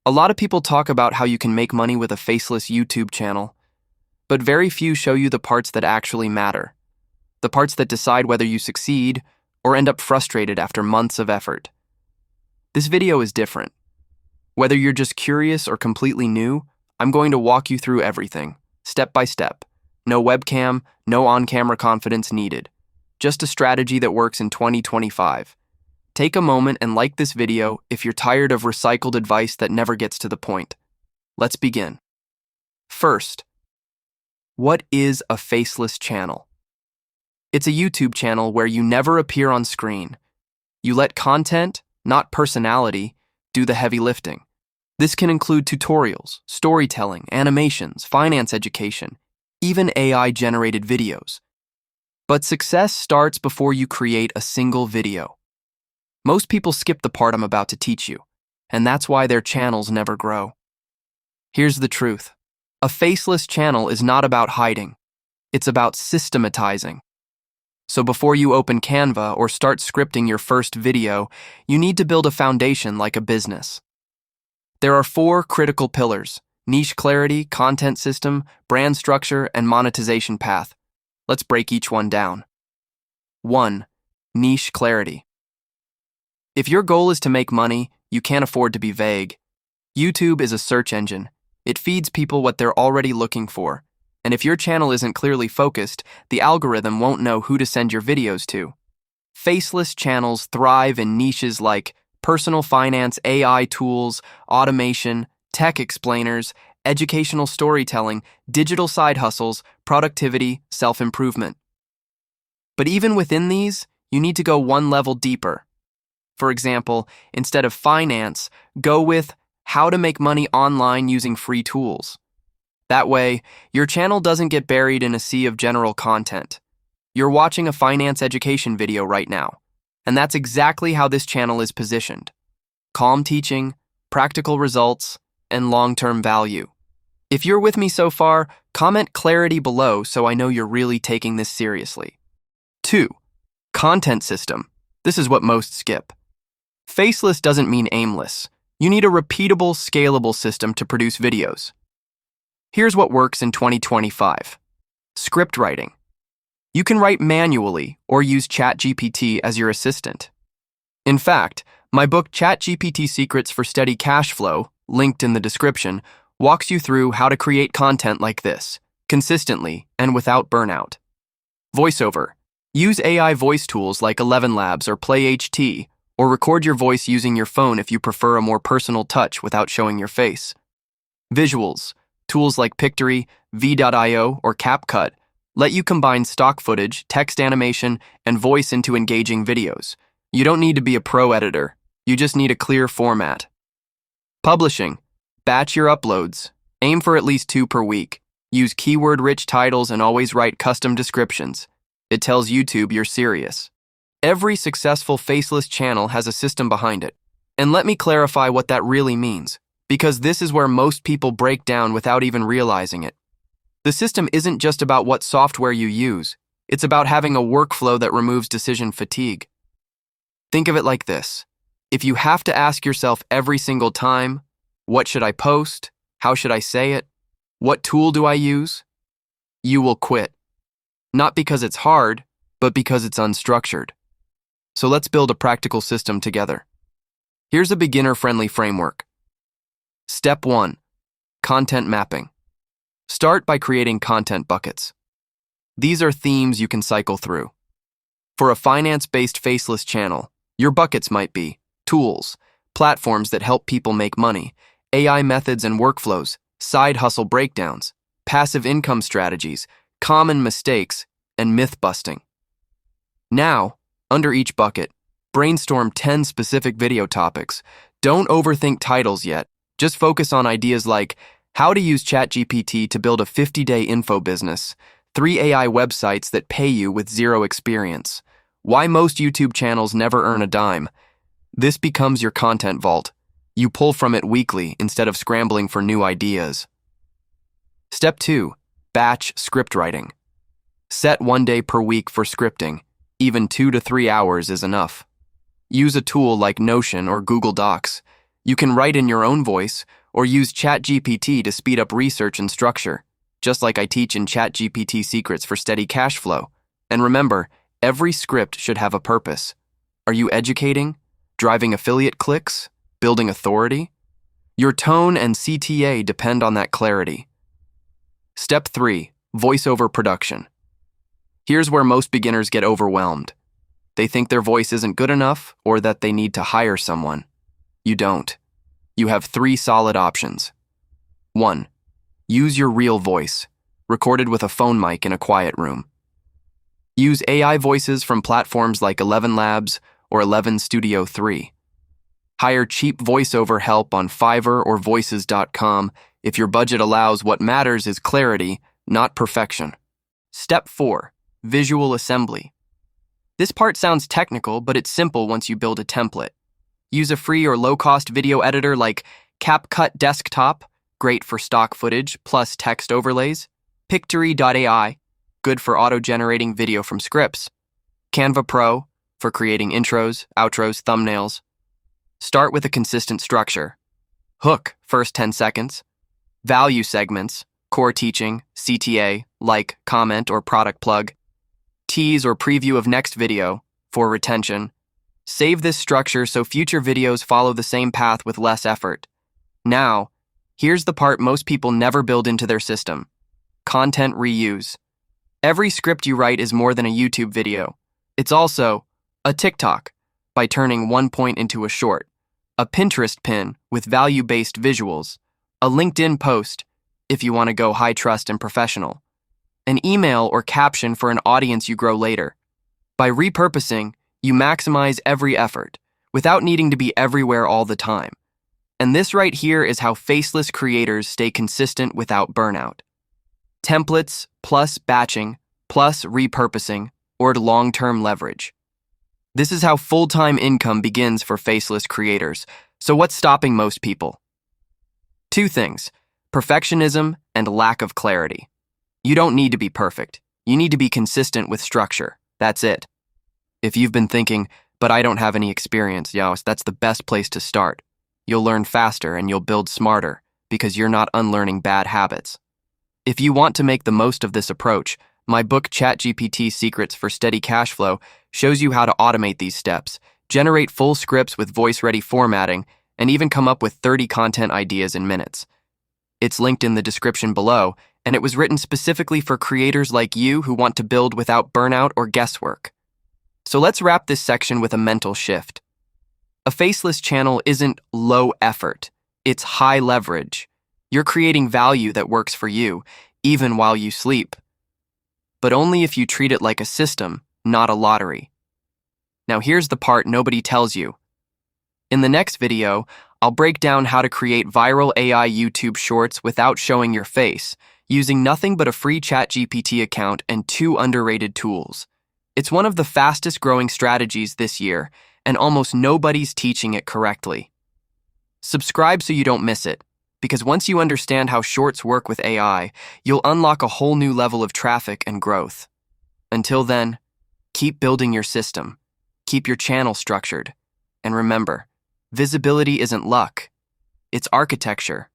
A lot of people talk about how you can make money with a faceless YouTube channel, but very few show you the parts that actually matter, the parts that decide whether you succeed or end up frustrated after months of effort. This video is different. Whether you're just curious or completely new, I'm going to walk you through everything, step by step. No webcam, no on-camera confidence needed. Just a strategy that works in 2025. Take a moment and like this video if you're tired of recycled advice that never gets to the point. Let's begin. First, what is a faceless channel? It's a YouTube channel where you never appear on screen. You let content, not personality, do the heavy lifting. This can include tutorials, storytelling, animations, finance education, even AI-generated videos. But success starts before you create a single video. Most people skip the part I'm about to teach you, and that's why their channels never grow. Here's the truth. A faceless channel is not about hiding. It's about systematizing. So before you open Canva or start scripting your first video, you need to build a foundation like a business. There are 4 critical pillars: niche clarity, content system, brand structure, and monetization path. Let's break each one down. 1. Niche clarity. If your goal is to make money, you can't afford to be vague. YouTube is a search engine. It feeds people what they're already looking for. And if your channel isn't clearly focused, the algorithm won't know who to send your videos to. Faceless channels thrive in niches like personal finance, AI tools, automation, tech explainers, educational storytelling, digital side hustles, productivity, self-improvement. But even within these, you need to go one level deeper. For example, instead of finance, go with how to make money online using free tools. That way, your channel doesn't get buried in a sea of general content. You're watching a finance education video right now, and that's exactly how this channel is positioned. Calm teaching, practical results, and long-term value. If you're with me so far, comment clarity below so I know you're really taking this seriously. 2. Content system. This is what most skip. Faceless doesn't mean aimless. You need a repeatable, scalable system to produce videos. Here's what works in 2025. Script writing. You can write manually or use ChatGPT as your assistant. In fact, my book ChatGPT Secrets for Steady Cash Flow, linked in the description, walks you through how to create content like this, consistently and without burnout. Voiceover. Use AI voice tools like 11 Labs or PlayHT, or record your voice using your phone if you prefer a more personal touch without showing your face. Visuals. Tools like Pictory, V.io, or CapCut let you combine stock footage, text animation, and voice into engaging videos. You don't need to be a pro editor. You just need a clear format. Publishing. Batch your uploads. Aim for at least 2 per week. Use keyword-rich titles and always write custom descriptions. It tells YouTube you're serious. Every successful faceless channel has a system behind it. And let me clarify what that really means, because this is where most people break down without even realizing it. The system isn't just about what software you use. It's about having a workflow that removes decision fatigue. Think of it like this. If you have to ask yourself every single time, what should I post? How should I say it? What tool do I use? You will quit. Not because it's hard, but because it's unstructured. So let's build a practical system together. Here's a beginner-friendly framework. Step 1. Content mapping. Start by creating content buckets. These are themes you can cycle through. For a finance-based faceless channel, your buckets might be tools, platforms that help people make money, AI methods and workflows, side hustle breakdowns, passive income strategies, common mistakes, and myth-busting. Now, under each bucket, brainstorm 10 specific video topics. Don't overthink titles yet. Just focus on ideas like how to use ChatGPT to build a 50-day info business, 3 AI websites that pay you with 0 experience, why most YouTube channels never earn a dime. This becomes your content vault. You pull from it weekly instead of scrambling for new ideas. Step 2. Batch script writing. Set 1 day per week for scripting. Even 2 to 3 hours is enough. Use a tool like Notion or Google Docs. You can write in your own voice or use ChatGPT to speed up research and structure, just like I teach in ChatGPT Secrets for Steady Cash Flow. And remember, every script should have a purpose. Are you educating, driving affiliate clicks, building authority? Your tone and CTA depend on that clarity. Step 3, voiceover production. Here's where most beginners get overwhelmed. They think their voice isn't good enough or that they need to hire someone. You don't. You have 3 solid options. 1. Use your real voice, recorded with a phone mic in a quiet room. Use AI voices from platforms like 11 Labs or 11 Studio 3. Hire cheap voiceover help on Fiverr or Voices.com if your budget allows. What matters is clarity, not perfection. Step 4. Visual assembly. This part sounds technical, but it's simple once you build a template. Use a free or low-cost video editor like CapCut Desktop, great for stock footage plus text overlays. Pictory.ai, good for auto-generating video from scripts. Canva Pro, for creating intros, outros, thumbnails. Start with a consistent structure. Hook, first 10 seconds. Value segments, core teaching, CTA, like, comment, or product plug. Tease or preview of next video, for retention. Save this structure so future videos follow the same path with less effort. Now, here's the part most people never build into their system. Content reuse. Every script you write is more than a YouTube video. It's also a TikTok, by turning one point into a short, a Pinterest pin with value-based visuals, a LinkedIn post, if you want to go high trust and professional, an email or caption for an audience you grow later. By repurposing, you maximize every effort, without needing to be everywhere all the time. And this right here is how faceless creators stay consistent without burnout. Templates plus batching plus repurposing or long-term leverage. This is how full-time income begins for faceless creators. So what's stopping most people? 2 things, perfectionism and lack of clarity. You don't need to be perfect. You need to be consistent with structure. That's it. If you've been thinking, but I don't have any experience, that's the best place to start. You'll learn faster and you'll build smarter because you're not unlearning bad habits. If you want to make the most of this approach, my book ChatGPT Secrets for Steady Cash Flow shows you how to automate these steps, generate full scripts with voice-ready formatting, and even come up with 30 content ideas in minutes. It's linked in the description below, and it was written specifically for creators like you who want to build without burnout or guesswork. So let's wrap this section with a mental shift. A faceless channel isn't low effort, it's high leverage. You're creating value that works for you, even while you sleep. But only if you treat it like a system, not a lottery. Now here's the part nobody tells you. In the next video, I'll break down how to create viral AI YouTube shorts without showing your face, using nothing but a free ChatGPT account and 2 underrated tools. It's one of the fastest growing strategies this year, and almost nobody's teaching it correctly. Subscribe so you don't miss it, because once you understand how shorts work with AI, you'll unlock a whole new level of traffic and growth. Until then, keep building your system, keep your channel structured, and remember, visibility isn't luck, it's architecture.